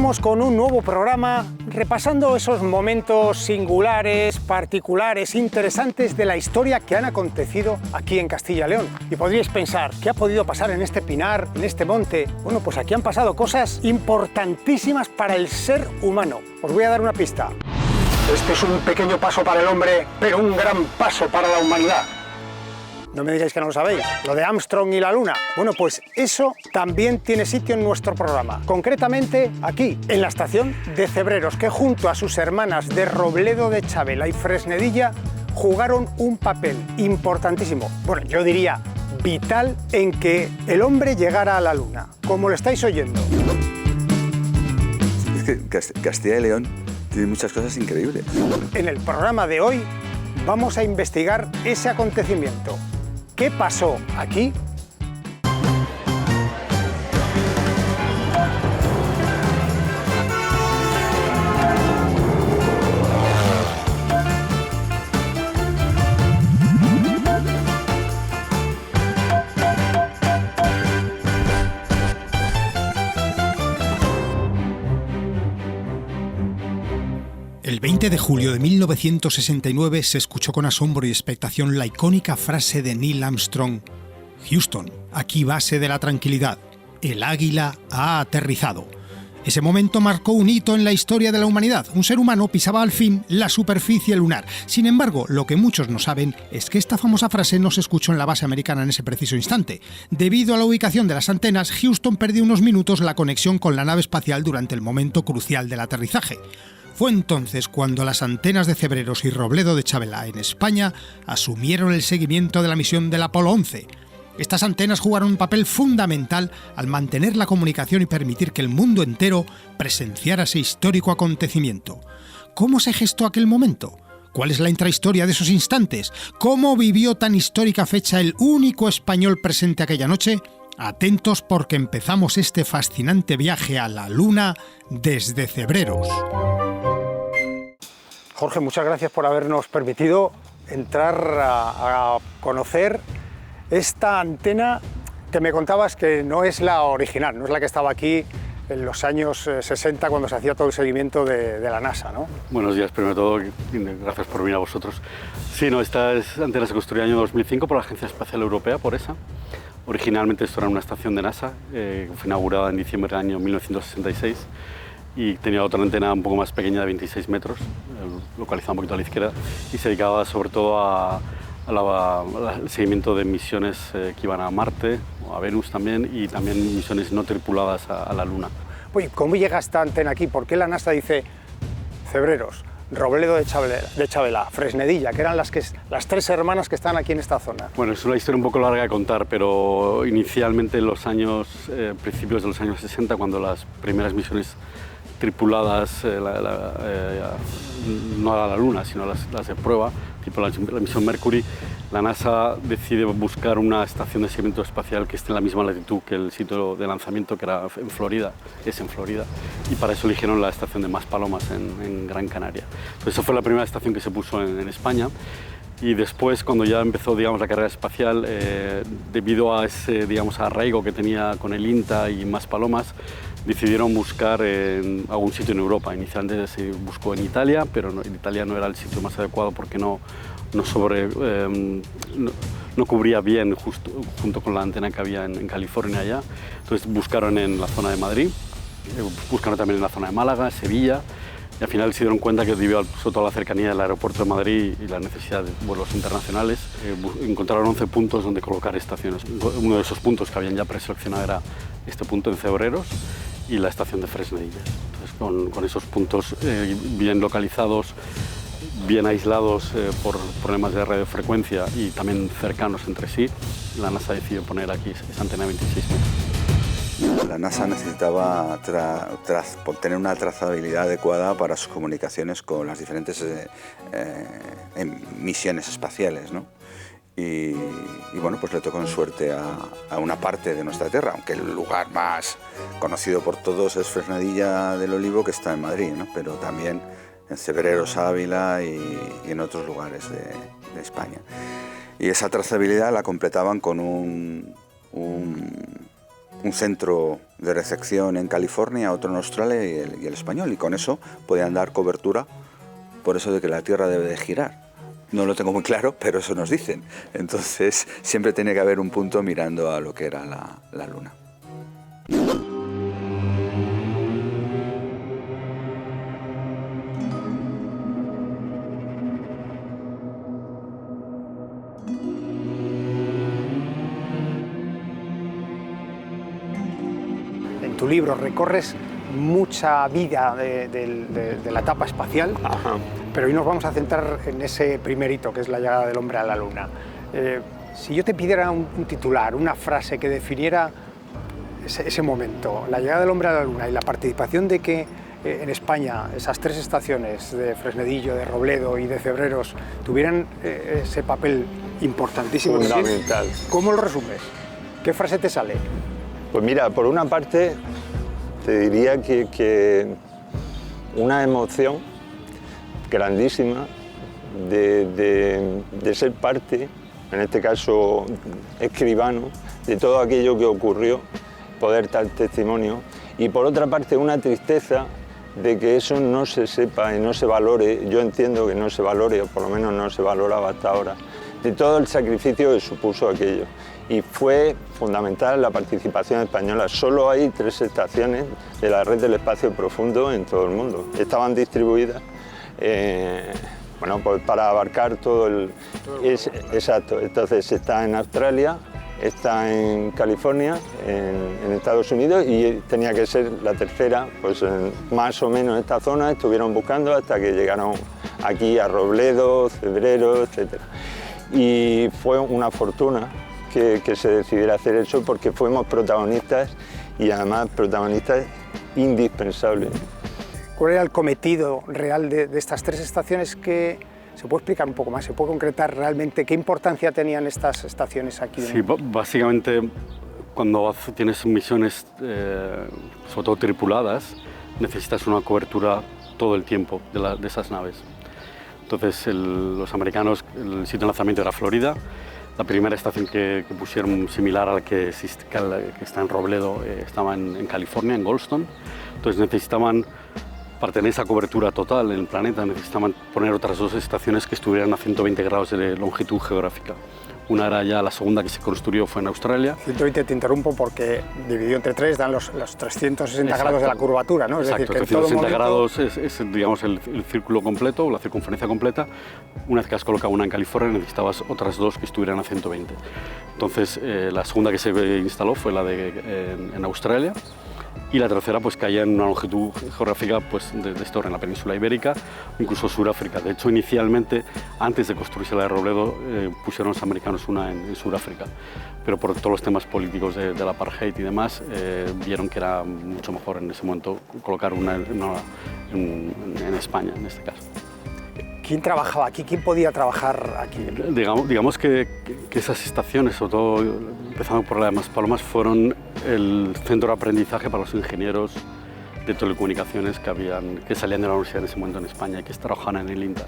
estamos con un nuevo programa repasando esos momentos singulares, particulares, interesantes de la historia que han acontecido aquí en Castilla y León. Y podríais pensar, ¿qué ha podido pasar en este pinar, en este monte? Bueno, pues aquí han pasado cosas importantísimas para el ser humano. Os voy a dar una pista. Este es un pequeño paso para el hombre, pero un gran paso para la humanidad. No me digáis que no lo sabéis, lo de Armstrong y la Luna. Bueno, pues eso también tiene sitio en nuestro programa. Concretamente aquí, en la estación de Cebreros, que junto a sus hermanas de Robledo de Chavela y Fresnedilla jugaron un papel importantísimo, bueno, yo diría vital, en que el hombre llegara a la Luna, como lo estáis oyendo. Es que Castilla y León tiene muchas cosas increíbles. En el programa de hoy vamos a investigar ese acontecimiento. ¿Qué pasó aquí? El 20 de julio de 1969 se escuchó con asombro y expectación la icónica frase de Neil Armstrong: Houston, aquí base de la tranquilidad. El águila ha aterrizado. Ese momento marcó un hito en la historia de la humanidad. Un ser humano pisaba al fin la superficie lunar. Sin embargo, lo que muchos no saben es que esta famosa frase no se escuchó en la base americana en ese preciso instante. Debido a la ubicación de las antenas, Houston perdió unos minutos la conexión con la nave espacial durante el momento crucial del aterrizaje. Fue entonces cuando las antenas de Cebreros y Robledo de Chavela en España asumieron el seguimiento de la misión del Apolo 11. Estas antenas jugaron un papel fundamental al mantener la comunicación y permitir que el mundo entero presenciara ese histórico acontecimiento. ¿Cómo se gestó aquel momento? ¿Cuál es la intrahistoria de esos instantes? ¿Cómo vivió tan histórica fecha el único español presente aquella noche? Atentos porque empezamos este fascinante viaje a la Luna desde Cebreros. Jorge, muchas gracias por habernos permitido entrar a conocer esta antena que me contabas que no es la original, no es la que estaba aquí en los años 60 cuando se hacía todo el seguimiento de la NASA, ¿no? Buenos días, primero de todo, gracias por venir a vosotros. Sí, no, esta antena se construyó en el año 2005 por la Agencia Espacial Europea, por ESA. Originalmente esto era una estación de NASA, que fue inaugurada en diciembre del año 1966 y tenía otra antena un poco más pequeña de 26 metros, localizada un poquito a la izquierda, y se dedicaba sobre todo al seguimiento de misiones que iban a Marte, o a Venus también, y también misiones no tripuladas a la Luna. Oye, ¿cómo llega esta antena aquí? ¿Por qué la NASA dice Cebreros, Robledo de Chavela, Fresnedilla, que eran las tres hermanas que están aquí en esta zona? Bueno, es una historia un poco larga de contar, pero inicialmente en los años, principios de los años 60, cuando las primeras misiones tripuladas, no a la Luna, sino las de prueba, tipo la misión Mercury, la NASA decide buscar una estación de seguimiento espacial que esté en la misma latitud que el sitio de lanzamiento, que era en Florida, y para eso eligieron la estación de Maspalomas en Gran Canaria. Entonces, esa fue la primera estación que se puso en España. Y después, cuando ya empezó, digamos, la carrera espacial, debido a ese, digamos, arraigo que tenía con el INTA y Maspalomas, decidieron buscar en algún sitio en Europa. Inicialmente se buscó en Italia, pero en Italia no era el sitio más adecuado porque no cubría bien junto con la antena que había en California allá. Entonces buscaron en la zona de Madrid, buscaron también en la zona de Málaga, Sevilla, y al final se dieron cuenta que debido sobre todo a la cercanía del aeropuerto de Madrid y la necesidad de vuelos internacionales, encontraron 11 puntos donde colocar estaciones. Uno de esos puntos que habían ya preseleccionado era este punto en Cebreros y la estación de Fresnedilla. Entonces, con esos puntos bien localizados, bien aislados por problemas de radiofrecuencia y también cercanos entre sí, la NASA decidió poner aquí esa antena de 26 metros. La NASA necesitaba tener una trazabilidad adecuada para sus comunicaciones con las diferentes misiones espaciales, ¿no? Y bueno, pues le tocó en suerte a una parte de nuestra Tierra, aunque el lugar más conocido por todos es Fresnedilla del Olivo, que está en Madrid, ¿no? Pero también en Cebreros, Ávila y en otros lugares de España. Y esa trazabilidad la completaban con un un centro de recepción en California, otro en Australia y el español, y con eso podían dar cobertura por eso de que la Tierra debe de girar. No lo tengo muy claro, pero eso nos dicen. Entonces siempre tiene que haber un punto mirando a lo que era la Luna. En tu libro recorres mucha vida de la etapa espacial. Ajá. Pero hoy nos vamos a centrar en ese primer hito, que es la llegada del hombre a la Luna. Si yo te pidiera un titular, una frase que definiera ese momento, la llegada del hombre a la Luna y la participación de que en España esas 3 estaciones de Fresnedillo, de Robledo y de Cebreros tuvieran ese papel importantísimo, Fundamental. ¿cómo lo resumes? ¿Qué frase te sale? Pues mira, por una parte te diría que una emoción grandísima de ser parte, en este caso escribano, de todo aquello que ocurrió, poder dar testimonio, y por otra parte una tristeza de que eso no se sepa y no se valore. Yo entiendo que no se valore, o por lo menos no se valoraba hasta ahora, de todo el sacrificio que supuso aquello. Y fue fundamental la participación española. Solo hay 3 estaciones de la red del espacio profundo en todo el mundo. Estaban distribuidas bueno, pues para abarcar todo el... Exacto, entonces está en Australia, está en California, en Estados Unidos, y tenía que ser la tercera, pues más o menos en esta zona estuvieron buscando hasta que llegaron aquí a Robledo, Cebreros, etc. Y fue una fortuna que se decidiera hacer eso, porque fuimos protagonistas, y además protagonistas indispensables. ¿Cuál era el cometido real de estas 3 estaciones? Que ¿se puede explicar un poco más? ¿Se puede concretar realmente qué importancia tenían estas estaciones aquí? Sí, básicamente cuando tienes misiones, sobre todo tripuladas, necesitas una cobertura todo el tiempo de esas naves. Entonces los americanos, el sitio de lanzamiento era Florida. La primera estación que pusieron similar a la que está en Robledo estaba en California, en Goldstone. Entonces necesitaban, para tener esa cobertura total en el planeta, necesitaban poner otras 2 estaciones que estuvieran a 120 grados de longitud geográfica. Una era ya la segunda que se construyó, fue en Australia. 120 te interrumpo porque dividido entre 3 dan los 360 Exacto. grados de la curvatura, ¿no? Exacto, es decir, que 360 grados es digamos, el círculo completo, o la circunferencia completa. Una vez que has colocado una en California, necesitabas otras 2 que estuvieran a 120. Entonces, la segunda que se instaló fue la en Australia. Y la tercera pues caía en una longitud geográfica pues, de esto, en la península ibérica, incluso Sudáfrica. De hecho, inicialmente, antes de construirse la de Robledo, pusieron los americanos una en Sudáfrica, pero por todos los temas políticos del apartheid y demás, vieron que era mucho mejor en ese momento colocar una en España, en este caso. ¿Quién trabajaba aquí? ¿Quién podía trabajar aquí? Digamos que esas estaciones, sobre todo empezando por la de Maspalomas, fueron el centro de aprendizaje para los ingenieros de telecomunicaciones que salían de la universidad en ese momento en España y que trabajaban en el INTA.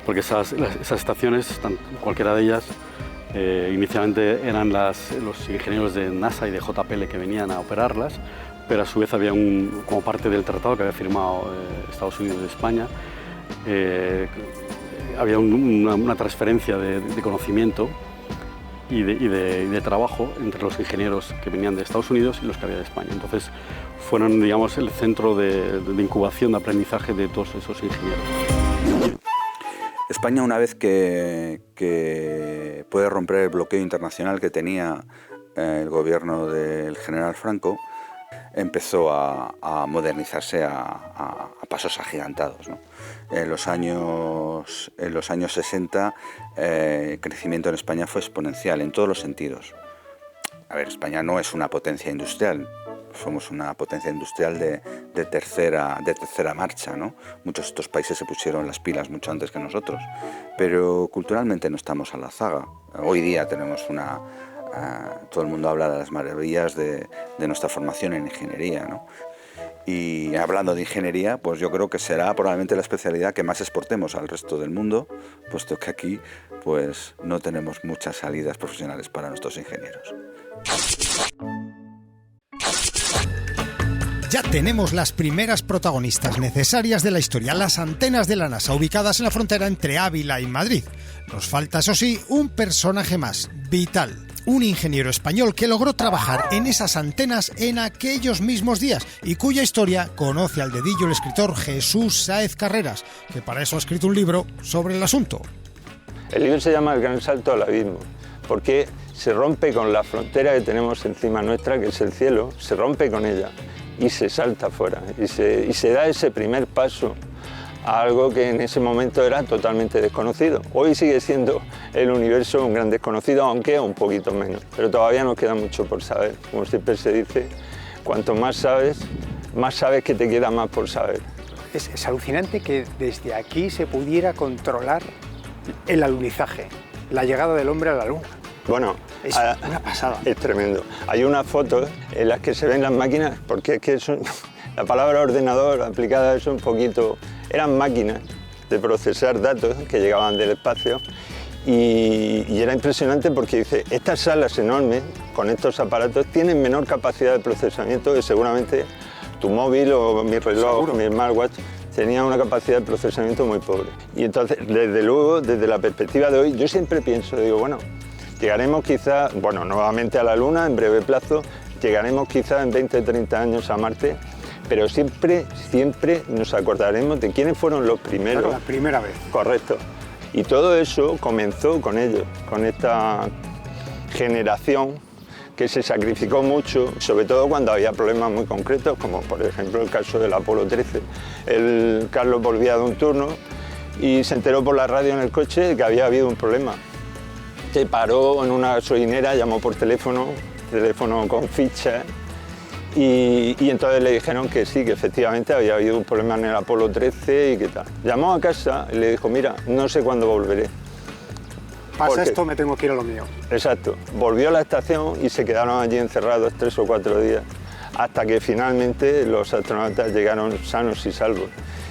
Porque esas estaciones, cualquiera de ellas, inicialmente eran los ingenieros de NASA y de JPL que venían a operarlas, pero a su vez había como parte del tratado que había firmado Estados Unidos y España, había una transferencia de conocimiento y de trabajo entre los ingenieros que venían de Estados Unidos y los que había de España. Entonces fueron, digamos, el centro de incubación, de aprendizaje de todos esos ingenieros. España, una vez que puede romper el bloqueo internacional que tenía el gobierno del general Franco, empezó a modernizarse a pasos agigantados, ¿no? En los años 60 el crecimiento en España fue exponencial en todos los sentidos. A ver, España no es una potencia industrial, somos una potencia industrial de tercera marcha, ¿no? Muchos de estos países se pusieron las pilas mucho antes que nosotros, pero culturalmente no estamos a la zaga. Hoy día tenemos todo el mundo habla de las maravillas de nuestra formación en ingeniería, ¿no? Y hablando de ingeniería, pues yo creo que será probablemente la especialidad que más exportemos al resto del mundo, puesto que aquí pues no tenemos muchas salidas profesionales para nuestros ingenieros. Ya tenemos las primeras protagonistas necesarias de la historia, las antenas de la NASA ubicadas en la frontera entre Ávila y Madrid. Nos falta, eso sí, un personaje más, vital. Un ingeniero español que logró trabajar en esas antenas en aquellos mismos días y cuya historia conoce al dedillo el escritor Jesús Sáez Carreras, que para eso ha escrito un libro sobre el asunto. El libro se llama El gran salto al abismo, porque se rompe con la frontera que tenemos encima nuestra, que es el cielo, se rompe con ella y se salta fuera y se da ese primer paso a algo que en ese momento era totalmente desconocido. Hoy sigue siendo el universo un gran desconocido, aunque un poquito menos, pero todavía nos queda mucho por saber. Como siempre se dice, cuanto más sabes que te queda más por saber. Es alucinante que desde aquí se pudiera controlar el alunizaje, la llegada del hombre a la Luna. Bueno, es una pasada. Es tremendo. Hay unas fotos en las que se ven las máquinas, porque es que la palabra ordenador aplicada a eso un poquito... Eran máquinas de procesar datos que llegaban del espacio y era impresionante porque dice, estas salas enormes con estos aparatos tienen menor capacidad de procesamiento que seguramente tu móvil o mi reloj, seguro, mi smartwatch, tenía una capacidad de procesamiento muy pobre. Y entonces, desde luego, desde la perspectiva de hoy, yo siempre pienso, digo, bueno, llegaremos quizá, bueno, nuevamente a la Luna en breve plazo, llegaremos quizá en 20 o 30 años a Marte, pero siempre nos acordaremos de quiénes fueron los primeros. Claro, la primera vez. Correcto. Y todo eso comenzó con ellos, con esta generación que se sacrificó mucho, sobre todo cuando había problemas muy concretos, como por ejemplo el caso del Apolo 13. Carlos volvía de un turno y se enteró por la radio en el coche de que había habido un problema. Se paró en una gasolinera, llamó por teléfono con fichas, y entonces le dijeron que sí, que efectivamente había habido un problema en el Apolo 13 y qué tal. Llamó a casa y le dijo, mira, no sé cuándo volveré. Pasa esto, me tengo que ir a lo mío. Exacto. Volvió a la estación y se quedaron allí encerrados 3 o 4 días, hasta que finalmente los astronautas llegaron sanos y salvos.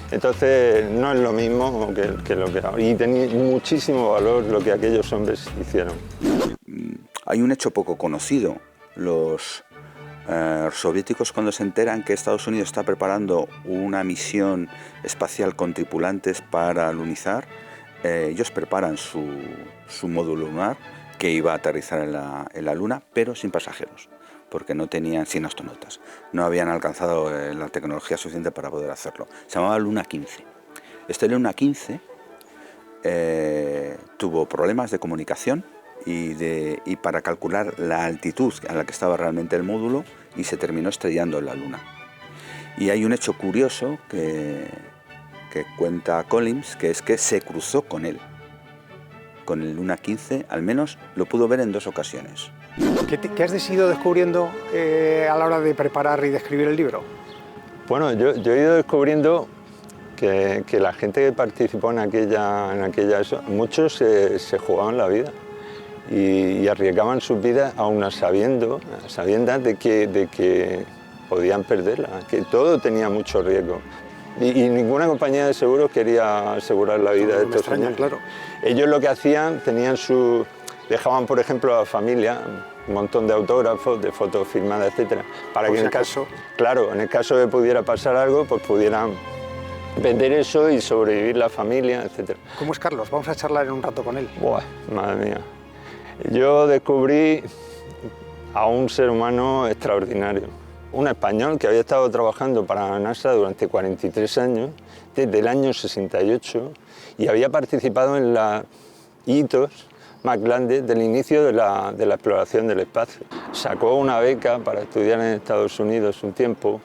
Entonces no es lo mismo que lo que ahora. Y tenía muchísimo valor lo que aquellos hombres hicieron. Hay un hecho poco conocido. Los soviéticos, cuando se enteran que Estados Unidos está preparando una misión espacial con tripulantes para alunizar, ellos preparan su módulo lunar que iba a aterrizar en la Luna, pero sin pasajeros, porque no tenían, sin astronautas, no habían alcanzado la tecnología suficiente para poder hacerlo. Se llamaba Luna 15. Este Luna 15 tuvo problemas de comunicación y para calcular la altitud a la que estaba realmente el módulo, y se terminó estrellando en la Luna. Y hay un hecho curioso que cuenta Collins, que es que se cruzó con él. Con el Luna 15, al menos lo pudo ver en 2 ocasiones. ¿Qué has ido descubriendo a la hora de preparar y de escribir el libro? Bueno, yo he ido descubriendo que la gente que participó en aquella muchos se jugaban la vida y arriesgaban sus vidas aún a sabiendas de que podían perderla, que todo tenía mucho riesgo. Y ninguna compañía de seguros quería asegurar la vida de estos señores. Claro. Ellos lo que hacían, dejaban por ejemplo a la familia un montón de autógrafos, de fotos firmadas, etcétera, para que en el caso de que pudiera pasar algo, pues pudieran vender eso y sobrevivir la familia, etcétera. ¿Cómo es Carlos? Vamos a charlar en un rato con él. Buah, madre mía. Yo descubrí a un ser humano extraordinario. Un español que había estado trabajando para la NASA durante 43 años, desde el año 68, y había participado en los hitos más grandes del inicio de la exploración del espacio. Sacó una beca para estudiar en Estados Unidos un tiempo,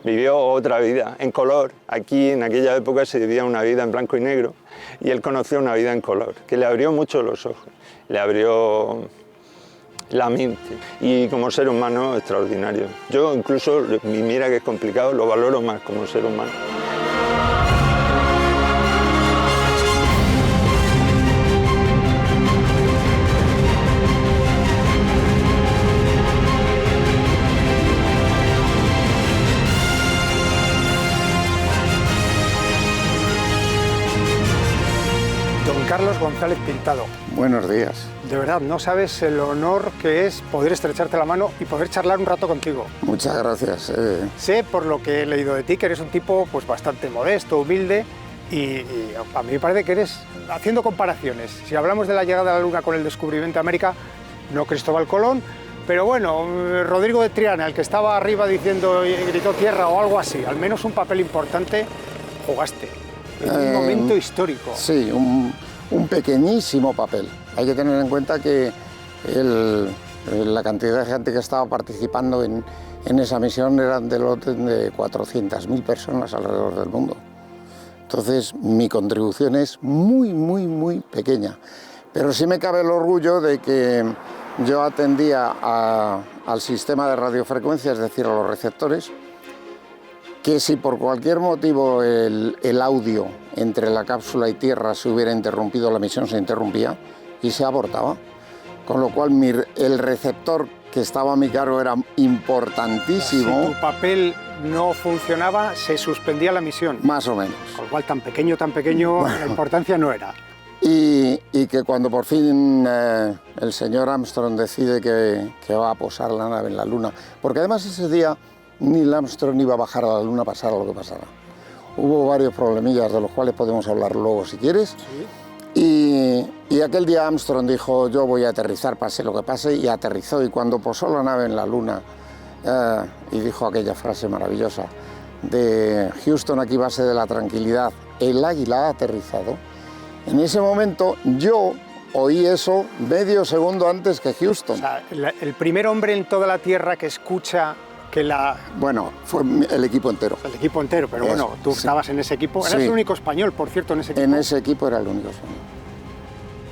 vivió otra vida en color. Aquí en aquella época se vivía una vida en blanco y negro, y él conoció una vida en color, que le abrió mucho los ojos, le abrió la mente, y como ser humano extraordinario. Yo incluso, y mira que es complicado, lo valoro más como ser humano. Carlos González Pintado. Buenos días. De verdad, no sabes el honor que es poder estrecharte la mano y poder charlar un rato contigo. Muchas gracias. Sé, por lo que he leído de ti, que eres un tipo pues, bastante modesto, humilde, y a mí me parece que eres, haciendo comparaciones, si hablamos de la llegada a la Luna con el descubrimiento de América, no Cristóbal Colón, pero bueno, Rodrigo de Triana, el que estaba arriba diciendo, gritó tierra o algo así, al menos un papel importante jugaste en un momento histórico. Sí, un pequeñísimo papel. Hay que tener en cuenta que la cantidad de gente que estaba participando en esa misión eran del orden de 400.000 personas alrededor del mundo. Entonces, mi contribución es muy, muy, muy pequeña. Pero sí me cabe el orgullo de que yo atendía al sistema de radiofrecuencia, es decir, a los receptores, que si por cualquier motivo el audio entre la cápsula y Tierra se hubiera interrumpido, la misión se interrumpía y se abortaba. Con lo cual el receptor que estaba a mi cargo era importantísimo. Si tu papel no funcionaba, se suspendía la misión. Más o menos. Con lo cual, tan pequeño, bueno, la importancia no era. Y que cuando por fin el señor Armstrong decide que va a posar la nave en la Luna, porque además ese día Neil Armstrong iba a bajar a la Luna, pasara lo que pasara. Hubo varios problemillas de los cuales podemos hablar luego si quieres. Sí. Y aquel día Armstrong dijo, yo voy a aterrizar, pase lo que pase, y aterrizó. Y cuando posó la nave en la Luna y dijo aquella frase maravillosa de Houston, aquí base de la tranquilidad, el águila ha aterrizado. En ese momento yo oí eso medio segundo antes que Houston. O sea, el primer hombre en toda la Tierra que escucha que la... Bueno, fue el equipo entero. El equipo entero, pero Eso, bueno, tú sí. estabas en ese equipo. Eras Sí. el único español, por cierto, en ese equipo. En ese equipo era el único español.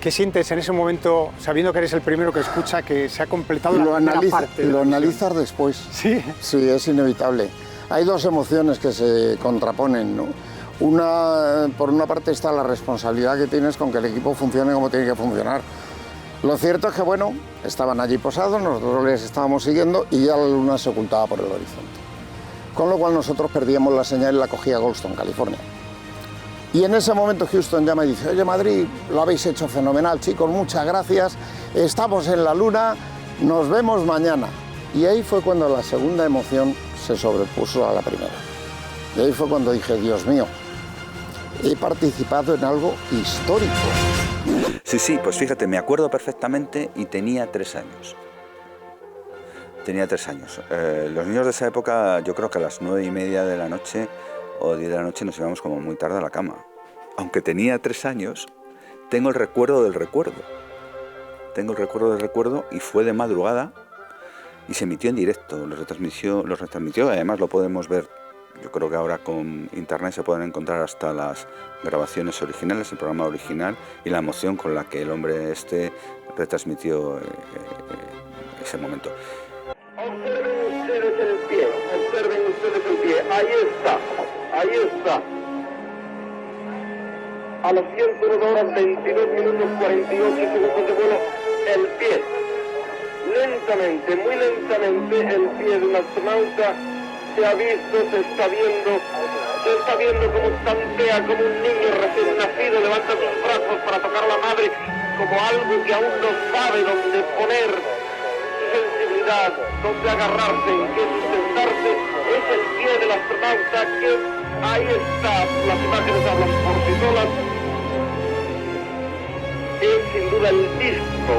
¿Qué sientes en ese momento, sabiendo que eres el primero que escucha que se ha completado la primera parte de Lo la misión? analizas después. Sí. Sí, es inevitable. Hay dos emociones que se contraponen, ¿no? Por una parte está la responsabilidad que tienes con que el equipo funcione como tiene que funcionar. Lo cierto es que, bueno, estaban allí posados, nosotros les estábamos siguiendo y ya la Luna se ocultaba por el horizonte. Con lo cual nosotros perdíamos la señal y la cogía Goldstone, California. Y en ese momento Houston ya me dice, oye Madrid, lo habéis hecho fenomenal, chicos, muchas gracias, estamos en la Luna, nos vemos mañana. Y ahí fue cuando la segunda emoción se sobrepuso a la primera. Y ahí fue cuando dije, Dios mío, he participado en algo histórico. Sí, pues fíjate, me acuerdo perfectamente y tenía 3 años. Tenía 3 años. Los niños de esa época, yo creo que a las 9:30 de la noche o 10 de la noche nos íbamos como muy tarde a la cama. Aunque tenía 3 años, tengo el recuerdo del recuerdo. Tengo el recuerdo del recuerdo y fue de madrugada y se emitió en directo. Los retransmitió, además lo podemos ver. Yo creo que ahora con internet se pueden encontrar hasta las grabaciones originales, el programa original y la emoción con la que el hombre retransmitió ese momento. Observen ustedes el pie, ahí está. A las 101 horas 22 minutos 48 segundos de vuelo, el pie. Lentamente, muy lentamente, el pie de un astronauta se ha visto, se está viendo como tantea, como un niño recién nacido, levanta sus brazos para tocar a la madre, como algo que aún no sabe dónde poner su sensibilidad, dónde agarrarse, en qué sustentarse. Es el pie del astronauta que ahí está, las imágenes hablan por sí solas. Es sin duda el disco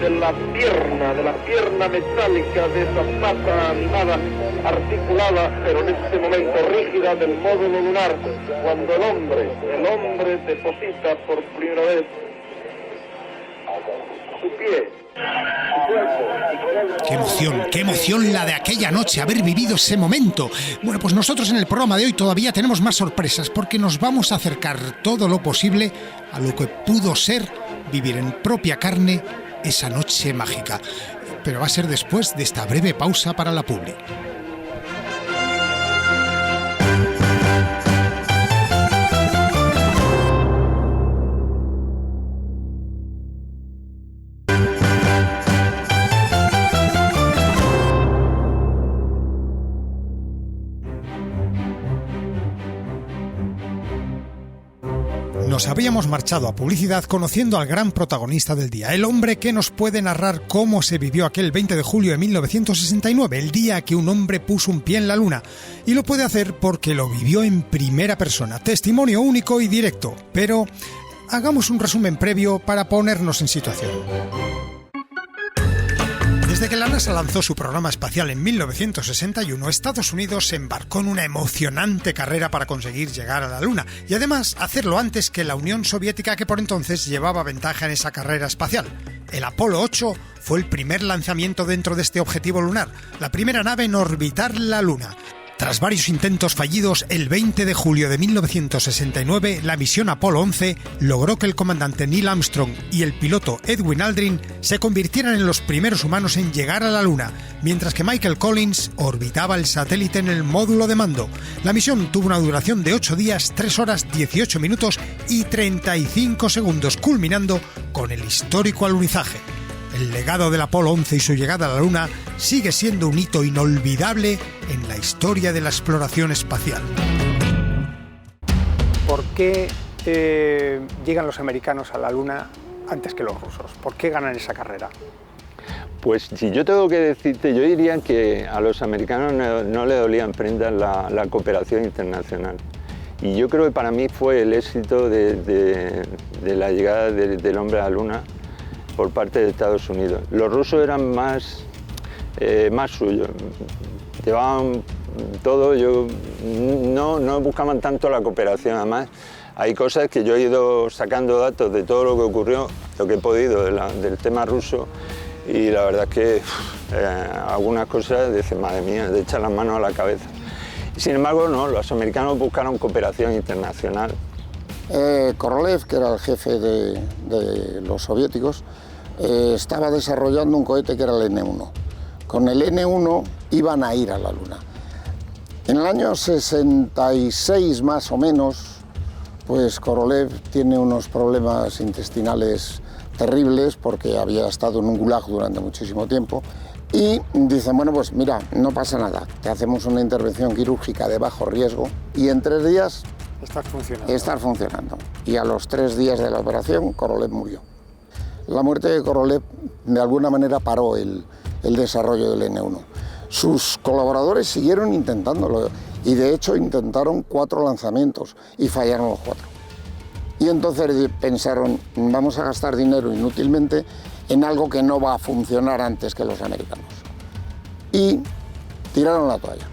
de la pierna metálica de esa pata animada, articulada, pero en este momento rígida del módulo lunar, cuando el hombre deposita por primera vez su pie, su cuerpo. Qué emoción la de aquella noche, haber vivido ese momento. Bueno, pues nosotros en el programa de hoy todavía tenemos más sorpresas porque nos vamos a acercar todo lo posible a lo que pudo ser vivir en propia carne esa noche mágica. Pero va a ser después de esta breve pausa para la publi. nos habíamos marchado a publicidad conociendo al gran protagonista del día, el hombre que nos puede narrar cómo se vivió aquel 20 de julio de 1969, el día que un hombre puso un pie en la Luna. Y lo puede hacer porque lo vivió en primera persona, testimonio único y directo. Pero hagamos un resumen previo para ponernos en situación. Desde que la NASA lanzó su programa espacial en 1961, Estados Unidos se embarcó en una emocionante carrera para conseguir llegar a la Luna y además hacerlo antes que la Unión Soviética, que por entonces llevaba ventaja en esa carrera espacial. El Apolo 8 fue el primer lanzamiento dentro de este objetivo lunar, la primera nave en orbitar la Luna. Tras varios intentos fallidos, el 20 de julio de 1969, la misión Apolo 11 logró que el comandante Neil Armstrong y el piloto Edwin Aldrin se convirtieran en los primeros humanos en llegar a la Luna, mientras que Michael Collins orbitaba el satélite en el módulo de mando. La misión tuvo una duración de 8 días, 3 horas, 18 minutos y 35 segundos, culminando con el histórico alunizaje. El legado del Apolo 11 y su llegada a la Luna sigue siendo un hito inolvidable en la historia de la exploración espacial. ¿Por qué llegan los americanos a la Luna antes que los rusos? ¿Por qué ganan esa carrera? Pues si yo tengo que decirte, yo diría que a los americanos no le dolían prendas la cooperación internacional. Y yo creo que para mí fue el éxito de la llegada del hombre a la Luna por parte de Estados Unidos. Los rusos eran más suyos, llevaban todo, no buscaban tanto la cooperación. Además, hay cosas que yo he ido sacando datos de todo lo que ocurrió, lo que he podido del tema ruso, y la verdad es que algunas cosas dicen, madre mía, de echar las manos a la cabeza. Y sin embargo, no, los americanos buscaron cooperación internacional. Korolev, que era el jefe de los soviéticos, estaba desarrollando un cohete que era el N-1. Con el N-1 iban a ir a la Luna. En el año 66 más o menos, pues Korolev tiene unos problemas intestinales terribles porque había estado en un gulag durante muchísimo tiempo y dicen, bueno, pues mira, no pasa nada, te hacemos una intervención quirúrgica de bajo riesgo y en 3 días estar funcionando. Y a los 3 días de la operación, Korolev murió. La muerte de Korolev de alguna manera paró el desarrollo del N-1. Sus colaboradores siguieron intentándolo y de hecho intentaron 4 lanzamientos y fallaron los 4. Y entonces pensaron, vamos a gastar dinero inútilmente en algo que no va a funcionar antes que los americanos. Y tiraron la toalla.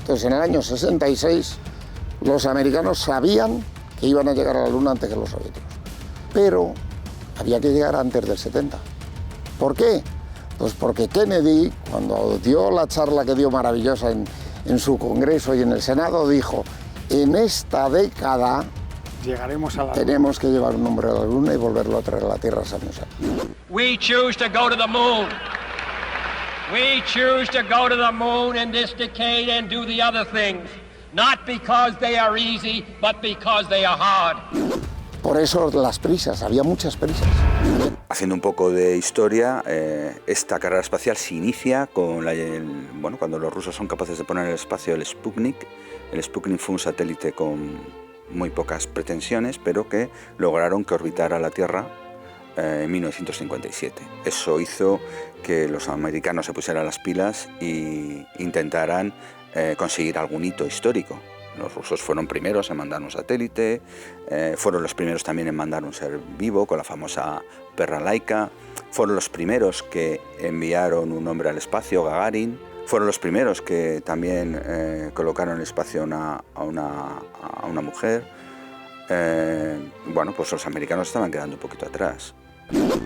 Entonces en el año 66 los americanos sabían que iban a llegar a la Luna antes que los soviéticos. Pero había que llegar antes del 70. ¿Por qué? Pues porque Kennedy, cuando dio la charla que dio maravillosa en su Congreso y en el Senado, dijo, en esta década llegaremos a la tenemos que llevar un hombre a la Luna y volverlo a traer a la Tierra sano y salvo. We choose to go to the moon. We choose to go to the moon in this decade and do the other things, not because they are easy, but because they are hard. Por eso las prisas, había muchas prisas. Haciendo un poco de historia, esta carrera espacial se inicia con cuando los rusos son capaces de poner en el espacio el Sputnik. El Sputnik fue un satélite con muy pocas pretensiones, pero que lograron que orbitara la Tierra en 1957. Eso hizo que los americanos se pusieran las pilas e intentaran conseguir algún hito histórico. Los rusos fueron primeros en mandar un satélite, fueron los primeros también en mandar un ser vivo con la famosa perra Laika, fueron los primeros que enviaron un hombre al espacio, Gagarin, fueron los primeros que también colocaron en el espacio a una mujer. Pues los americanos estaban quedando un poquito atrás.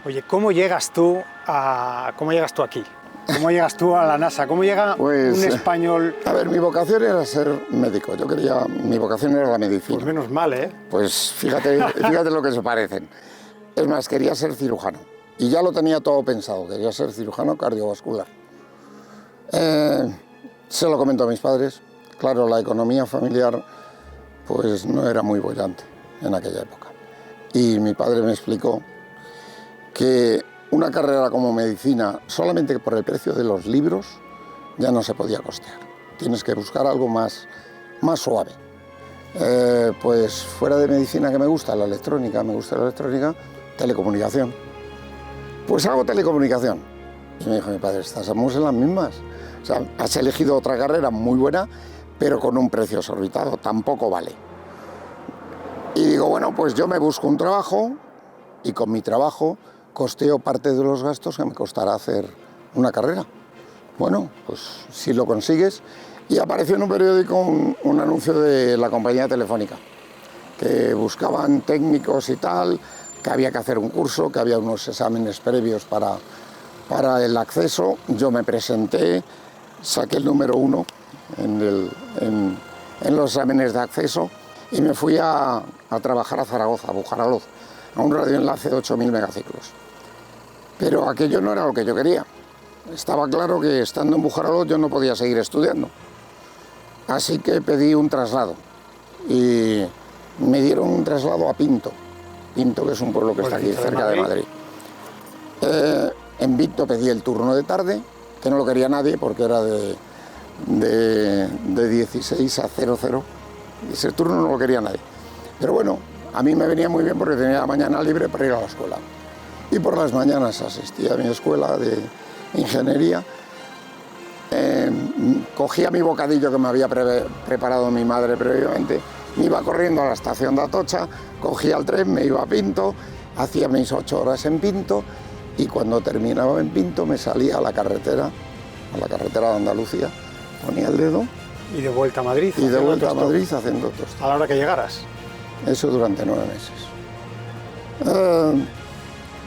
Oye, ¿cómo llegas tú aquí? ¿Cómo llegas tú a la NASA? ¿Cómo llega un español? A ver, mi vocación era ser médico. Mi vocación era la medicina. Pues menos mal, ¿eh? Pues fíjate lo que se parecen. Es más, quería ser cirujano. Y ya lo tenía todo pensado. Quería ser cirujano cardiovascular. Se lo comento a mis padres. Claro, la economía familiar pues no era muy bollante en aquella época. Y mi padre me explicó que una carrera como medicina, solamente por el precio de los libros, ya no se podía costear. Tienes que buscar algo más suave. Pues fuera de medicina, que me gusta la electrónica, telecomunicación. Pues hago telecomunicación. Y me dijo mi padre, estamos en las mismas. O sea, has elegido otra carrera muy buena, pero con un precio exorbitado, tampoco vale. Y digo, bueno, pues yo me busco un trabajo y con mi trabajo costeo parte de los gastos que me costará hacer una carrera. Bueno, pues si lo consigues. Y apareció en un periódico un anuncio de la compañía telefónica, que buscaban técnicos y tal, que había que hacer un curso, que había unos exámenes previos para el acceso. Yo me presenté, saqué el número 1 en los exámenes de acceso y me fui a trabajar a Zaragoza, a Bujaraloz, a un radioenlace de 8.000 megaciclos. Pero aquello no era lo que yo quería. Estaba claro que estando en Bujaraloz yo no podía seguir estudiando. Así que pedí un traslado y me dieron un traslado a Pinto. Pinto, que es un pueblo que está aquí cerca de Madrid. En Pinto pedí el turno de tarde, que no lo quería nadie porque era de 16 a 00. Ese turno no lo quería nadie. Pero bueno, a mí me venía muy bien porque tenía la mañana libre para ir a la escuela. Y por las mañanas asistía a mi escuela de ingeniería. Cogía mi bocadillo que me había preparado mi madre previamente, me iba corriendo a la estación de Atocha, cogía el tren, me iba a Pinto, hacía mis 8 horas en Pinto y cuando terminaba en Pinto me salía a la carretera de Andalucía, ponía el dedo. Y de vuelta a Madrid. Y de vuelta a Madrid haciendo tostón. A la hora que llegaras. Eso durante 9 meses.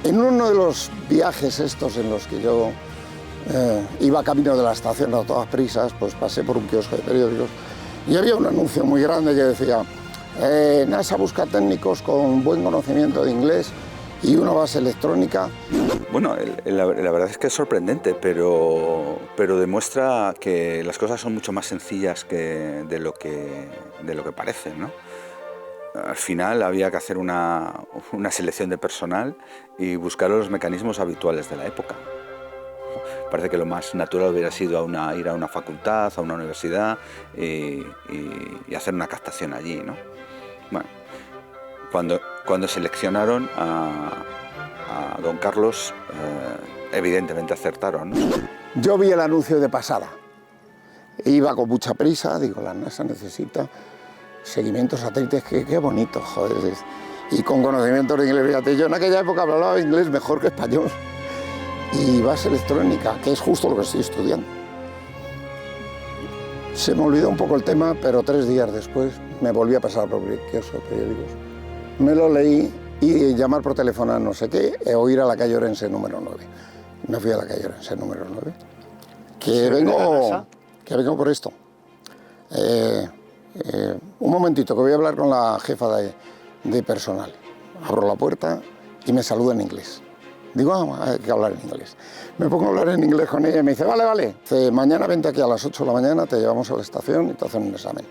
En uno de los viajes estos en los que yo iba camino de la estación a todas prisas, pues pasé por un kiosco de periódicos y había un anuncio muy grande que decía NASA busca técnicos con buen conocimiento de inglés y una base electrónica. Bueno, la verdad es que es sorprendente, pero demuestra que las cosas son mucho más sencillas de lo que parecen, ¿no? Al final había que hacer una selección de personal y buscar los mecanismos habituales de la época. Parece que lo más natural hubiera sido ir a una facultad, a una universidad y hacer una captación allí, ¿no? Bueno, cuando seleccionaron a don Carlos, evidentemente acertaron, ¿no? Yo vi el anuncio de pasada. Iba con mucha prisa, digo, la NASA necesita seguimientos satélites, qué bonito, joder. Y con conocimientos de inglés, fíjate, yo en aquella época hablaba inglés mejor que español. Y base electrónica, que es justo lo que estoy estudiando. Se me olvidó un poco el tema, pero 3 días después me volví a pasar por el kiosco de periódicos. Me lo leí y llamar por teléfono a no sé qué, o ir a la calle Orense número 9. Me fui a la calle Orense número 9. Que vengo por esto. Un momentito, que voy a hablar con la jefa de personal. Abro la puerta y me saluda en inglés. Digo, hay que hablar en inglés. Me pongo a hablar en inglés con ella y me dice, vale. Dice, mañana vente aquí a las 8 de la mañana, te llevamos a la estación y te hacen un examen.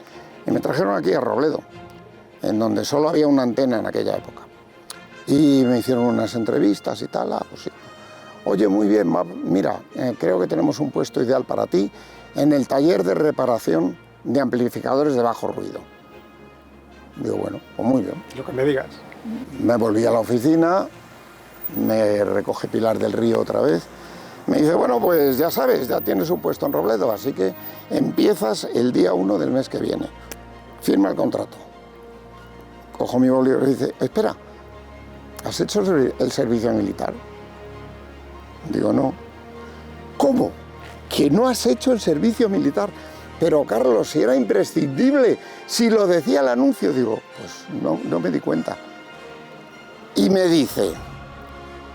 Y me trajeron aquí a Robledo, en donde solo había una antena en aquella época. Y me hicieron unas entrevistas y tal, pues sí. Oye, muy bien, mira, creo que tenemos un puesto ideal para ti en el taller de reparación de amplificadores de bajo ruido. Digo, bueno, pues muy bien. Lo que me digas. Me volví a la oficina, me recoge Pilar del Río otra vez, me dice, bueno, pues ya sabes, ya tienes un puesto en Robledo, así que empiezas el día 1 del mes que viene. Firma el contrato. Cojo mi bolígrafo y dice, espera, ¿has hecho el servicio militar? Digo, no. ¿Cómo? ¿Que no has hecho el servicio militar? Pero Carlos, si era imprescindible, si lo decía el anuncio. Digo, pues no me di cuenta. Y me dice,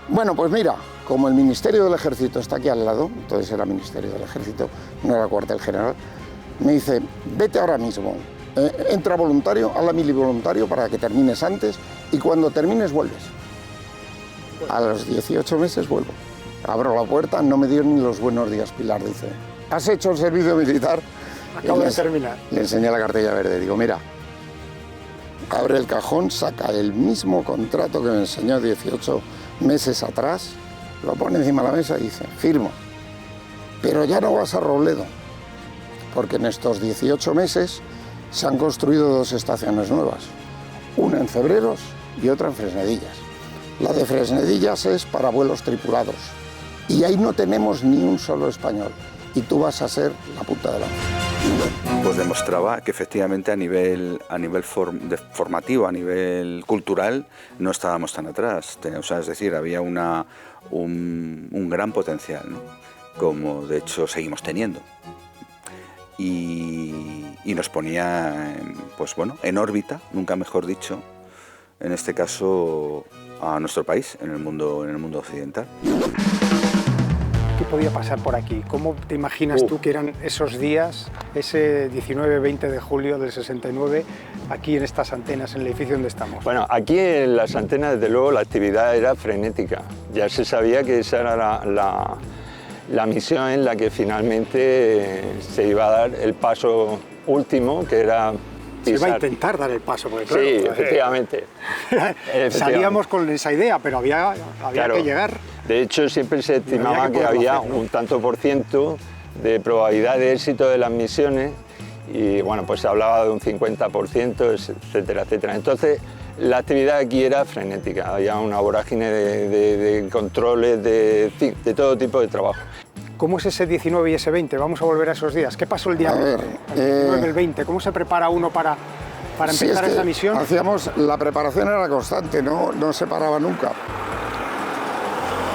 bueno, pues mira, como el Ministerio del Ejército está aquí al lado, entonces era Ministerio del Ejército, no era cuartel general, me dice, vete ahora mismo, entra voluntario, hazla mili voluntario para que termines antes y cuando termines vuelves. A los 18 meses vuelvo. Abro la puerta, no me dio ni los buenos días, Pilar, dice, ¿has hecho el servicio militar? Acabo de terminar. Le enseñé la cartilla verde, digo, mira, abre el cajón, saca el mismo contrato que me enseñó 18 meses atrás, lo pone encima de la mesa y dice, firmo, pero ya no vas a Robledo, porque en estos 18 meses se han construido 2 estaciones nuevas, una en Cebreros y otra en Fresnedillas. La de Fresnedillas es para vuelos tripulados y ahí no tenemos ni un solo español y tú vas a ser la punta de lanza. Pues demostraba que efectivamente a nivel formativo, a nivel cultural, no estábamos tan atrás. O sea, es decir, había un gran potencial, ¿no? Como de hecho seguimos teniendo. Y nos ponía pues bueno, en órbita, nunca mejor dicho, en este caso a nuestro país, en el mundo occidental. ¿Qué podía pasar por aquí? ¿Cómo te imaginas tú que eran esos días, ese 19-20 de julio del 69, aquí en estas antenas, en el edificio donde estamos? Bueno, aquí en las antenas, desde luego, la actividad era frenética. Ya se sabía que esa era la misión en la que finalmente se iba a dar el paso último, que era pisar. Se iba a intentar dar el paso, porque claro, sí, efectivamente. Salíamos con esa idea, pero había claro, que llegar. De hecho, siempre se estimaba que había un tanto por ciento de probabilidad de éxito de las misiones y bueno, pues se hablaba de un 50%, etcétera, etcétera. Entonces, la actividad aquí era frenética, había una vorágine de controles, de todo tipo de trabajo. ¿Cómo es ese 19 y ese 20? Vamos a volver a esos días. ¿Qué pasó el día 19 y el 20? ¿Cómo se prepara uno para empezar esa misión? La preparación era constante, no se paraba nunca.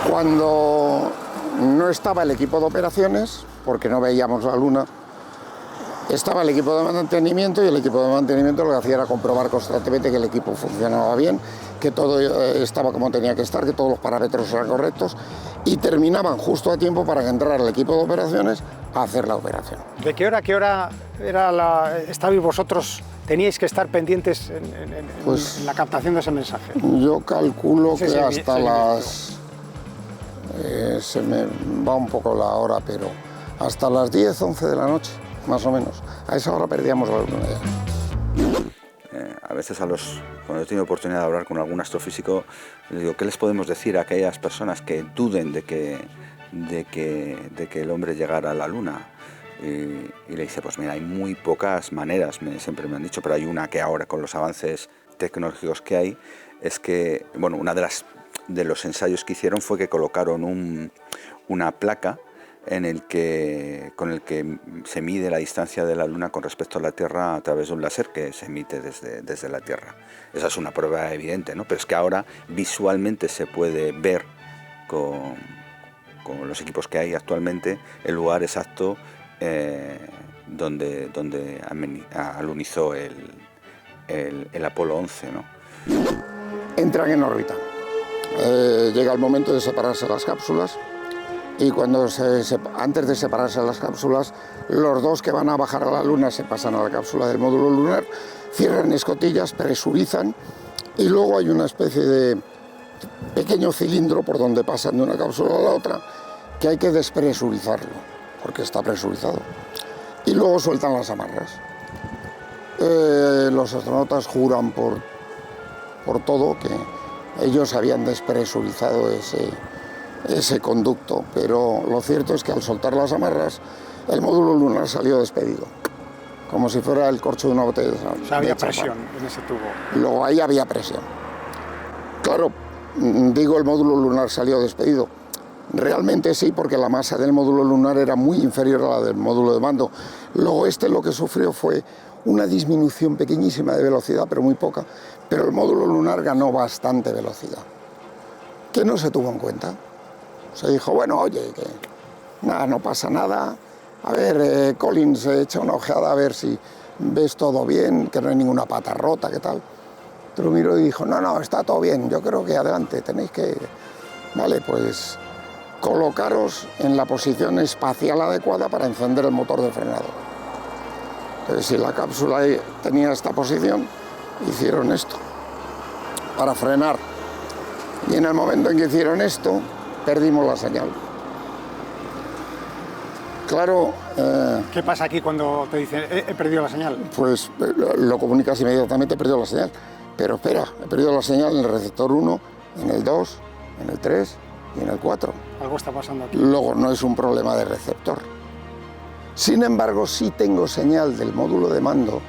Cuando no estaba el equipo de operaciones, porque no veíamos la Luna, estaba el equipo de mantenimiento y el equipo de mantenimiento lo que hacía era comprobar constantemente que el equipo funcionaba bien, que todo estaba como tenía que estar, que todos los parámetros eran correctos y terminaban justo a tiempo para que entrara el equipo de operaciones a hacer la operación. ¿De qué hora a qué hora estabais vosotros? ¿Teníais que estar pendientes en la captación de ese mensaje? Yo calculo que hasta las... se me va un poco la hora, pero hasta las 10, 11 de la noche, más o menos. A esa hora perdíamos la Luna ya. A veces cuando he tenido oportunidad de hablar con algún astrofísico, les digo, ¿qué les podemos decir a aquellas personas que duden de que el hombre llegara a la Luna? Y le dice, pues mira, hay muy pocas maneras, siempre me han dicho, pero hay una que ahora con los avances tecnológicos que hay, es que, bueno, una de los ensayos que hicieron fue que colocaron una placa con el que se mide la distancia de la Luna con respecto a la Tierra a través de un láser que se emite desde la Tierra. Esa es una prueba evidente, ¿no? Pero es que ahora visualmente se puede ver con los equipos que hay actualmente el lugar exacto donde alunizó el Apolo 11, ¿no? Entran en órbita. Llega el momento de separarse las cápsulas y antes de separarse las cápsulas, los dos que van a bajar a la Luna se pasan a la cápsula del módulo lunar, cierran escotillas, presurizan y luego hay una especie de pequeño cilindro por donde pasan de una cápsula a la otra que hay que despresurizarlo porque está presurizado y luego sueltan las amarras. Los astronautas juran por todo que ellos habían despresurizado ese conducto, pero lo cierto es que al soltar las amarras, el módulo lunar salió despedido, como si fuera el corcho de una botella. O sea, había presión en ese tubo. Luego ahí había presión. Claro, digo el módulo lunar salió despedido. Realmente sí, porque la masa del módulo lunar era muy inferior a la del módulo de mando. Luego lo que sufrió fue una disminución pequeñísima de velocidad, pero muy poca. Pero el módulo lunar ganó bastante velocidad. ¿Qué no se tuvo en cuenta? Se dijo, bueno, oye, que nada, no pasa nada. A ver, Collins, echa una ojeada a ver si ves todo bien, que no hay ninguna pata rota, ¿qué tal? Pero miró y dijo, no, está todo bien, yo creo que adelante, tenéis que... Vale, pues colocaros en la posición espacial adecuada para encender el motor de frenado. Entonces, si la cápsula tenía esta posición, hicieron esto para frenar. Y en el momento en que hicieron esto, perdimos la señal. Claro... ¿Qué pasa aquí cuando te dicen he perdido la señal? Pues lo comunicas inmediatamente, he perdido la señal. Pero espera, he perdido la señal en el receptor 1, en el 2, en el 3 y en el 4. Algo está pasando aquí. Luego no es un problema de receptor. Sin embargo, sí tengo señal del módulo de mando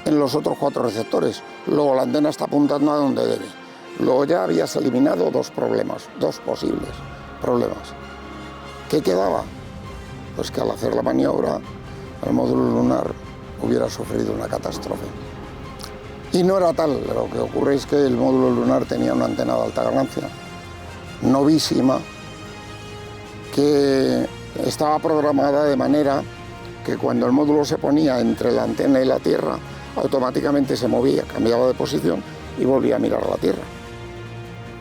en los otros 4 receptores. Luego la antena está apuntando a donde debe. Luego ya habías eliminado 2 problemas, 2 posibles problemas. ¿Qué quedaba? Pues que al hacer la maniobra el módulo lunar hubiera sufrido una catástrofe. Y no era tal, lo que ocurre es que el módulo lunar tenía una antena de alta ganancia, novísima, que estaba programada de manera que cuando el módulo se ponía entre la antena y la Tierra, automáticamente se movía, cambiaba de posición y volvía a mirar a la Tierra.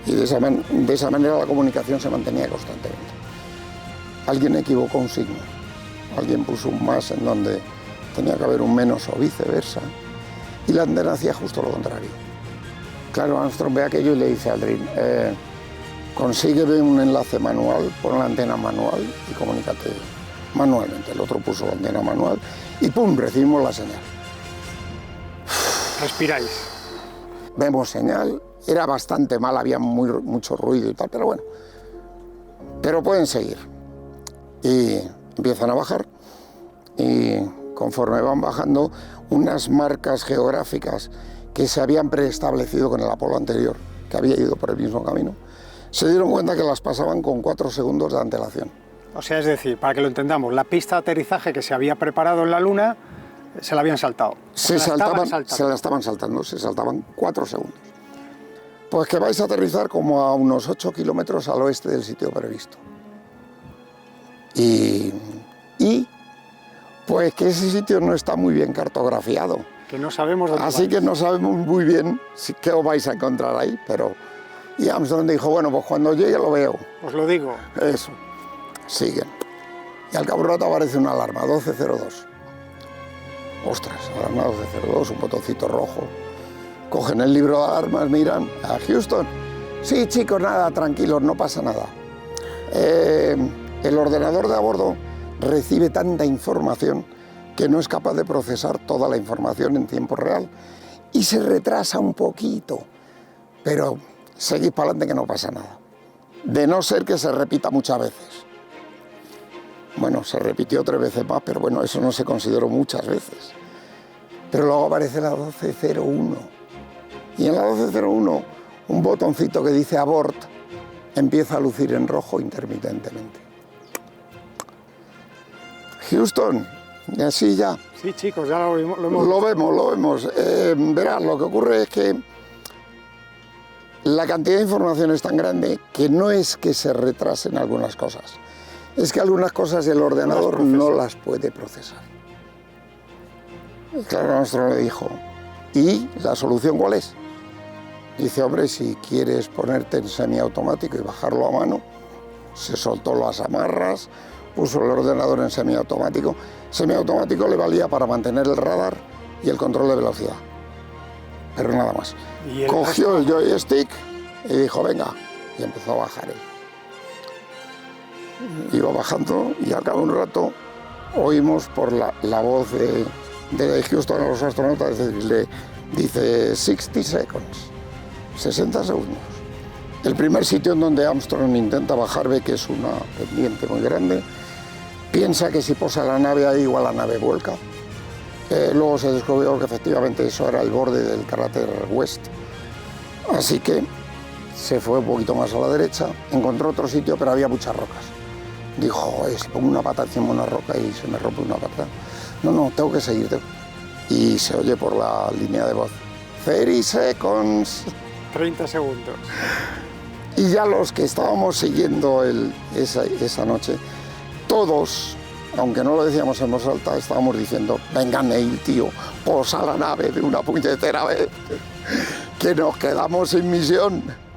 Y de esa manera la comunicación se mantenía constantemente. Alguien equivocó un signo, alguien puso un más en donde tenía que haber un menos o viceversa, y la antena hacía justo lo contrario. Claro, Armstrong ve aquello y le dice a Aldrin, consígueme un enlace manual, pon la antena manual y comunícate manualmente. El otro puso la antena manual y ¡pum!, recibimos la señal. Respiráis. Vemos señal, era bastante mal, había mucho ruido y tal, pero bueno. Pero pueden seguir. Y empiezan a bajar y conforme van bajando, unas marcas geográficas que se habían preestablecido con el Apolo anterior, que había ido por el mismo camino, se dieron cuenta que las pasaban con 4 segundos de antelación. O sea, es decir, para que lo entendamos, la pista de aterrizaje que se había preparado en la Luna se la habían saltado. Se la estaban saltando, se saltaban 4 segundos. Pues que vais a aterrizar como a unos 8 kilómetros al oeste del sitio previsto. Y pues que ese sitio no está muy bien cartografiado. Que no sabemos dónde Así vais. que no sabemos muy bien qué os vais a encontrar ahí, pero... Y Armstrong dijo, bueno, pues cuando llegue lo veo. Os lo digo. Eso. Siguen. Y al cabo de un rato aparece una alarma, 1202. Ostras, alarma 1202, un botoncito rojo. Cogen el libro de alarmas, miran a Houston. Sí, chicos, nada, tranquilos, no pasa nada. El ordenador de a bordo recibe tanta información que no es capaz de procesar toda la información en tiempo real y se retrasa un poquito, pero seguid para adelante que no pasa nada. De no ser que se repita muchas veces. Bueno, se repitió 3 veces más, pero bueno, eso no se consideró muchas veces. Pero luego aparece la 1201. Y en la 1201, un botoncito que dice abort empieza a lucir en rojo intermitentemente. Houston, y así ya. Sí, chicos, ya lo hemos Lo vemos. Verás, lo que ocurre es que la cantidad de información es tan grande que no es que se retrasen algunas cosas. Es que algunas cosas el ordenador no las puede procesar. Y claro, Armstrong le dijo, ¿y la solución cuál es? Dice, hombre, si quieres ponerte en semiautomático y bajarlo a mano, se soltó las amarras, puso el ordenador en semiautomático. Semiautomático le valía para mantener el radar y el control de velocidad, pero nada más. Cogió el joystick y dijo, venga, y empezó a bajar él. Iba bajando y al cabo de un rato oímos por la voz de Houston a los astronautas, le dice 60 seconds, 60 segundos. El primer sitio en donde Armstrong intenta bajar ve que es una pendiente muy grande, piensa que si posa la nave ahí igual la nave vuelca. Luego se descubrió que efectivamente eso era el borde del cráter West, así que se fue un poquito más a la derecha, encontró otro sitio pero había muchas rocas. Dijo, joder, si pongo una pata encima de una roca y se me rompe una pata. No, tengo que seguir. Y se oye por la línea de voz, 30 seconds. 30 segundos. Y ya los que estábamos siguiendo esa noche, todos, aunque no lo decíamos en voz alta, estábamos diciendo, venga Neil, tío, posa la nave de una puñetera vez, que nos quedamos sin misión.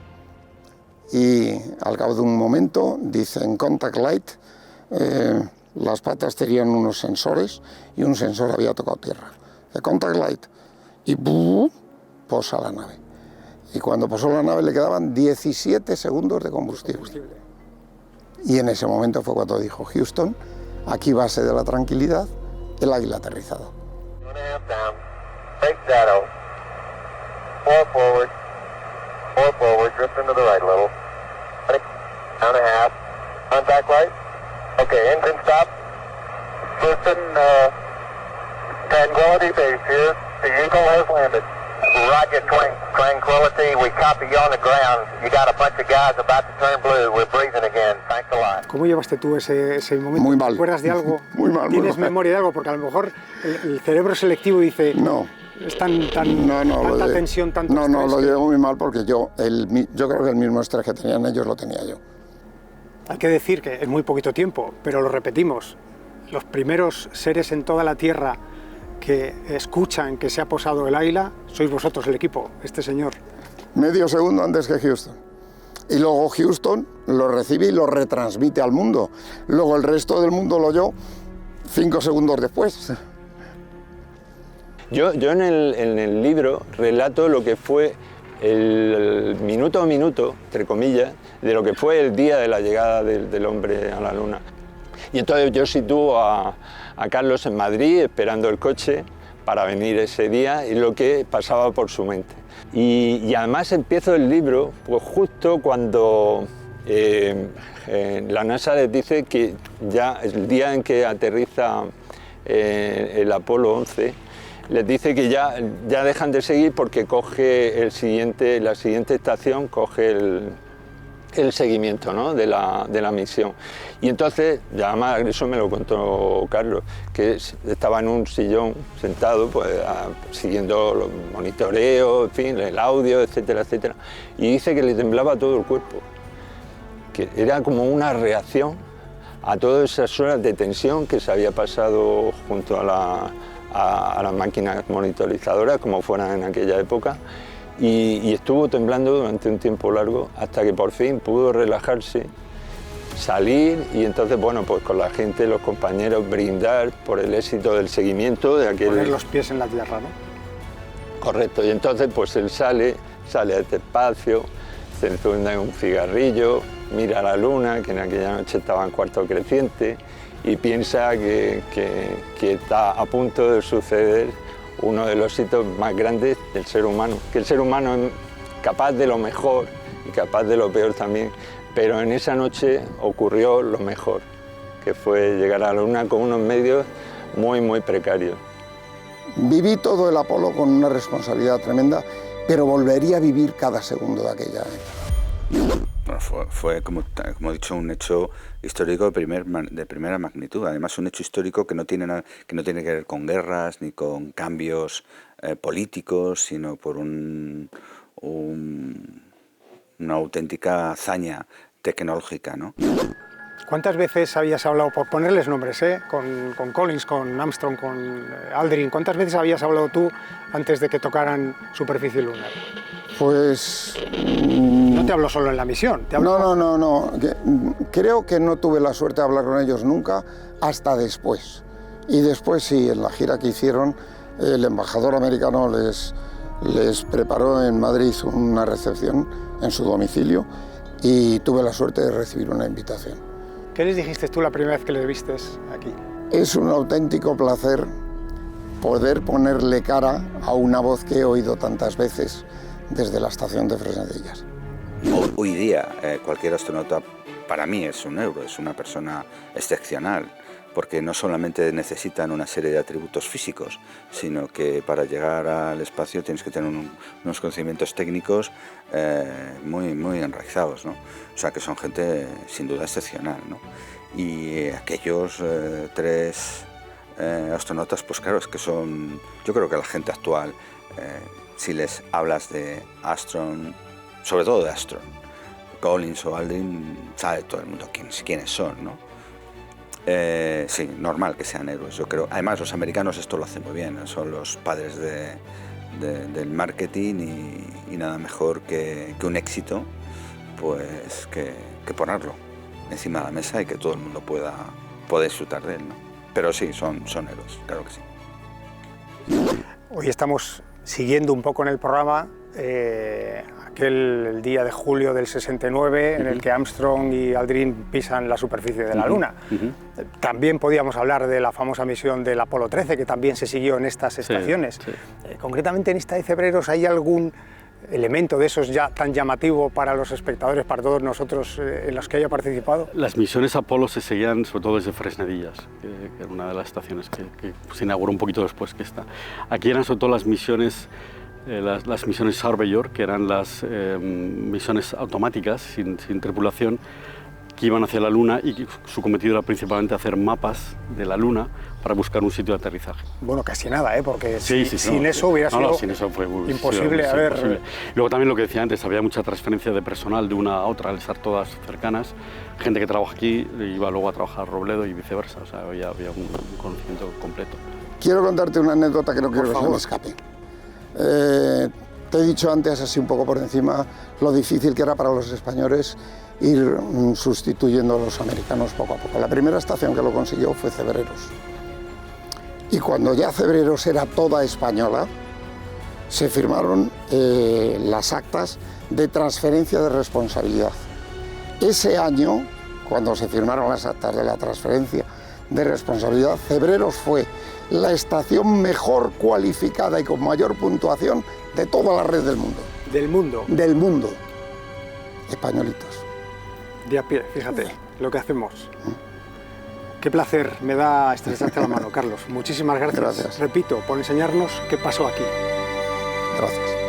Y al cabo de un momento, dicen contact light, las patas tenían unos sensores y un sensor había tocado tierra. De contact light y posa la nave. Y cuando posó la nave le quedaban 17 segundos de combustible. Y en ese momento fue cuando dijo, Houston, aquí base de la tranquilidad, el Águila aterrizado. 4 forward, drift into the right a little. 1.5. Contact light. Okay, engine stop. Houston, Tranquility Base here. The Eagle has landed. Roger, Tranquility. We copy you on the ground. You got a bunch of guys about to turn blue. We're breathing again. Thanks a lot. ¿Cómo llevaste tú ese momento? Muy mal. ¿Te acuerdas de algo? Muy mal. ¿Tienes memoria de algo? Porque a lo mejor el cerebro selectivo dice... No. Es tanta tensión, tanto estrés. No, lo llevo muy mal porque yo creo que el mismo estrés que tenían ellos lo tenía yo. Hay que decir que es muy poquito tiempo, pero lo repetimos. Los primeros seres en toda la Tierra que escuchan que se ha posado el águila sois vosotros, el equipo, este señor. Medio segundo antes que Houston. Y luego Houston lo recibe y lo retransmite al mundo. Luego el resto del mundo lo oyó 5 segundos después. Yo en el libro relato lo que fue el minuto a minuto, entre comillas, de lo que fue el día de la llegada del hombre a la Luna. Y entonces yo sitúo a Carlos en Madrid esperando el coche para venir ese día y lo que pasaba por su mente. Y además empiezo el libro pues justo cuando la NASA les dice que ya el día en que aterriza el Apolo 11, les dice que ya dejan de seguir porque coge la siguiente estación coge el seguimiento, ¿no?, de la misión. Y entonces, ya además eso me lo contó Carlos, que estaba en un sillón sentado, pues, siguiendo los monitoreos, en fin, el audio, etcétera, etcétera. Y dice que le temblaba todo el cuerpo, que era como una reacción a todas esas horas de tensión que se había pasado junto a las máquinas monitorizadoras, como fueran en aquella época, y estuvo temblando durante un tiempo largo hasta que por fin pudo relajarse, salir y entonces, bueno, pues con la gente, los compañeros, brindar por el éxito del seguimiento de aquel... Poner los pies en la tierra, ¿no? Correcto, y entonces pues él sale a este espacio, se enciende un cigarrillo, mira la luna, que en aquella noche estaba en cuarto creciente, y piensa que está a punto de suceder uno de los hitos más grandes del ser humano, que el ser humano es capaz de lo mejor y capaz de lo peor también, pero en esa noche ocurrió lo mejor, que fue llegar a la luna con unos medios muy, muy precarios. Viví todo el Apolo con una responsabilidad tremenda, pero volvería a vivir cada segundo de aquella época. Bueno, fue como he dicho, un hecho histórico de primera magnitud. Además, un hecho histórico que no tiene que ver con guerras ni con cambios políticos, sino por una auténtica hazaña tecnológica, ¿no? ¿Cuántas veces habías hablado, por ponerles nombres, con Collins, con Armstrong, con Aldrin, cuántas veces habías hablado tú antes de que tocaran superficie lunar? Pues... No te hablo solo en la misión. Te hablo... No. Creo que no tuve la suerte de hablar con ellos nunca hasta después. Y después sí, en la gira que hicieron, el embajador americano les preparó en Madrid una recepción en su domicilio y tuve la suerte de recibir una invitación. ¿Qué les dijiste tú la primera vez que les vistes aquí? Es un auténtico placer poder ponerle cara a una voz que he oído tantas veces desde la estación de Fresnedillas. Hoy día cualquier astronauta para mí es un héroe, es una persona excepcional, porque no solamente necesitan una serie de atributos físicos, sino que para llegar al espacio tienes que tener unos conocimientos técnicos muy, muy enraizados, ¿no? O sea, que son gente sin duda excepcional, ¿no? Y aquellos 3 astronautas, pues claro, es que son, yo creo que la gente actual, si les hablas de Armstrong, sobre todo de Armstrong, Collins o Aldrin, sabe todo el mundo quiénes son, ¿no? Sí, normal que sean héroes, yo creo. Además, los americanos esto lo hacen muy bien, ¿no? Son los padres del marketing y nada mejor que un éxito, pues que ponerlo encima de la mesa y que todo el mundo pueda disfrutar de él, ¿no? Pero sí, son héroes, claro que sí. Hoy estamos siguiendo un poco en el programa el día de julio del 69 en el que Armstrong y Aldrin pisan la superficie de la Luna. También podíamos hablar de la famosa misión del Apolo 13, que también se siguió en estas estaciones. Sí. Concretamente en esta de Cebreros, ¿hay algún elemento de esos ya tan llamativo para los espectadores, para todos nosotros en los que haya participado? Las misiones Apolo se seguían sobre todo desde Fresnedillas, que era una de las estaciones que se inauguró un poquito después que esta. Aquí eran sobre todo las misiones, las misiones Surveyor, que eran las misiones automáticas, sin tripulación, que iban hacia la Luna y que su cometido era principalmente hacer mapas de la Luna para buscar un sitio de aterrizaje. Bueno, casi nada, porque sin eso hubiera sido sin eso fue imposible. Imposible. Luego también lo que decía antes, había mucha transferencia de personal de una a otra, al estar todas cercanas. Gente que trabaja aquí iba luego a trabajar a Robledo y viceversa, o sea, había un conocimiento completo. Quiero contarte una anécdota que no quiero que se me escape. Te he dicho antes, así un poco por encima, lo difícil que era para los españoles ir sustituyendo a los americanos poco a poco. La primera estación que lo consiguió fue Cebreros. Y cuando ya Cebreros era toda española, se firmaron las actas de transferencia de responsabilidad. Ese año, cuando se firmaron las actas de la transferencia de responsabilidad, Cebreros fue la estación mejor cualificada y con mayor puntuación de toda la red del mundo. ¿Del mundo? Del mundo. Españolitos. De a pie, fíjate lo que hacemos. Qué placer me da estrecharte la mano, Carlos. Muchísimas gracias. Gracias. Repito, por enseñarnos qué pasó aquí. Gracias.